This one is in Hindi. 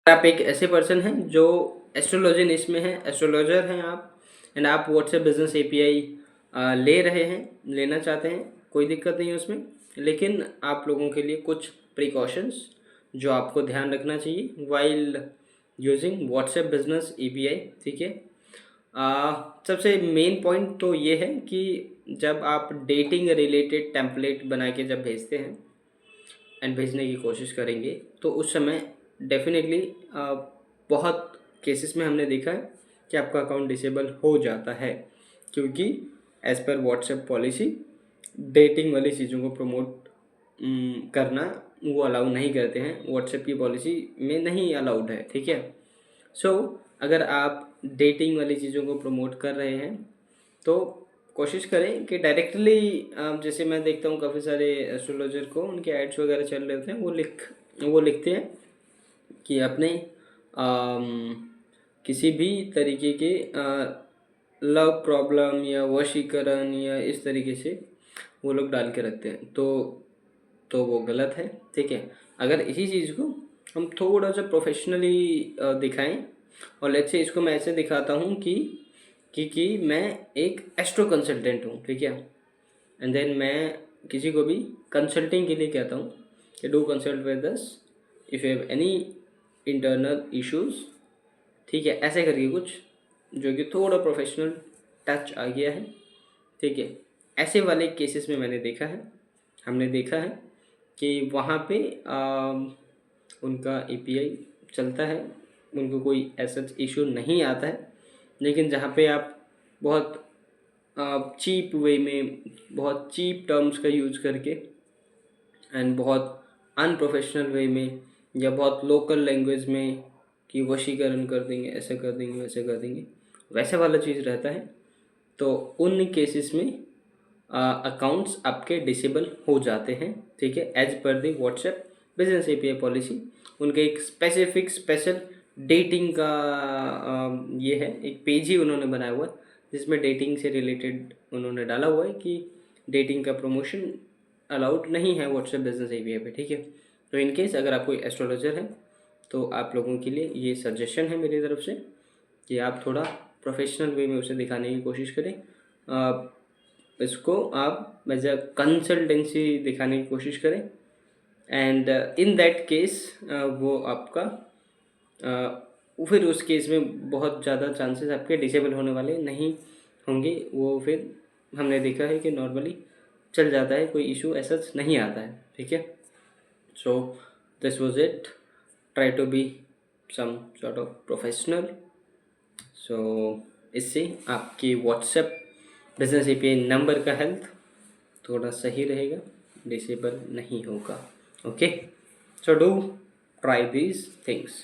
आप एक ऐसे पर्सन हैं जो एस्ट्रोलॉजी निश में हैं, एस्ट्रोलॉजर हैं आप, एंड आप व्हाट्सएप बिजनेस एपीआई ले रहे हैं, लेना चाहते हैं, कोई दिक्कत नहीं है उसमें। लेकिन आप लोगों के लिए कुछ प्रिकॉशंस जो आपको ध्यान रखना चाहिए while using WhatsApp business API, ठीक है। सबसे मेन पॉइंट तो ये है कि जब आप डेटिंग रिलेटेड टेम्पलेट बना के जब भेजते हैं एंड भेजने की कोशिश करेंगे तो उस समय डेफिनेटली बहुत केसेस में हमने देखा है कि आपका अकाउंट डिसेबल हो जाता है, क्योंकि as per WhatsApp policy dating वाली चीज़ों को प्रमोट करना वो अलाउ नहीं करते हैं, व्हाट्सएप की पॉलिसी में नहीं अलाउड है, ठीक है। सो अगर आप डेटिंग वाली चीज़ों को प्रमोट कर रहे हैं तो कोशिश करें कि डायरेक्टली, जैसे मैं देखता हूँ काफ़ी सारे एस्ट्रोलॉजर को उनके एड्स वगैरह चल रहे होते हैं, वो लिखते हैं कि अपने किसी भी तरीके के लव प्रॉब्लम या वशीकरण या इस तरीके से वो लोग डाल के रखते हैं, तो वो गलत है, ठीक है। अगर इसी चीज़ को हम थोड़ा सा प्रोफेशनली दिखाएं, और लेट्स से इसको मैं ऐसे दिखाता हूँ कि मैं एक एस्ट्रो कंसल्टेंट हूँ, ठीक है, एंड देन मैं किसी को भी कंसल्टिंग के लिए कहता हूँ कि do consult with us if you have any internal issues, ठीक है, ऐसे करके कुछ जो कि थोड़ा प्रोफेशनल टच आ गया है, ठीक है। ऐसे वाले केसेस में हमने देखा है कि वहाँ पे उनका एपीआई चलता है, उनको कोई ऐसा इशू नहीं आता है। लेकिन जहाँ पे आप बहुत चीप वे में, बहुत चीप टर्म्स का यूज़ करके एंड बहुत अनप्रोफेशनल वे में या बहुत लोकल लैंग्वेज में कि वशीकरण कर देंगे, ऐसा कर देंगे, वैसे कर देंगे, वैसा वाला चीज़ रहता है, तो उन केसेस में अकाउंट्स आपके डिसेबल हो जाते हैं, ठीक है, एज पर दी व्हाट्सएप बिजनेस एपीआई पॉलिसी। उनके एक स्पेशल डेटिंग का ये है, एक पेज ही उन्होंने बनाया हुआ है जिसमें डेटिंग से रिलेटेड उन्होंने डाला हुआ है कि डेटिंग का प्रमोशन अलाउड नहीं है व्हाट्सएप बिजनेस एपीआई पे, ठीक है। तो इन केस अगर आप कोई एस्ट्रोलॉजर हैं तो आप लोगों के लिए ये सजेशन है मेरी तरफ से कि आप थोड़ा प्रोफेशनल वे में उसे दिखाने की कोशिश करें। इसको आप एज अ कंसल्टेंसी दिखाने की कोशिश करें, एंड इन दैट केस वो आपका फिर उस केस में बहुत ज़्यादा चांसेस आपके डिसेबल होने वाले नहीं होंगे। वो फिर हमने देखा है कि नॉर्मली चल जाता है, कोई इशू ऐसा नहीं आता है, ठीक है। So this was it, try to be some sort of professional. So इससे आपकी व्हाट्सएप बिजनेस एपीआई नंबर का हेल्थ थोड़ा सही रहेगा, डिसेबल नहीं होगा, okay. So do try these things.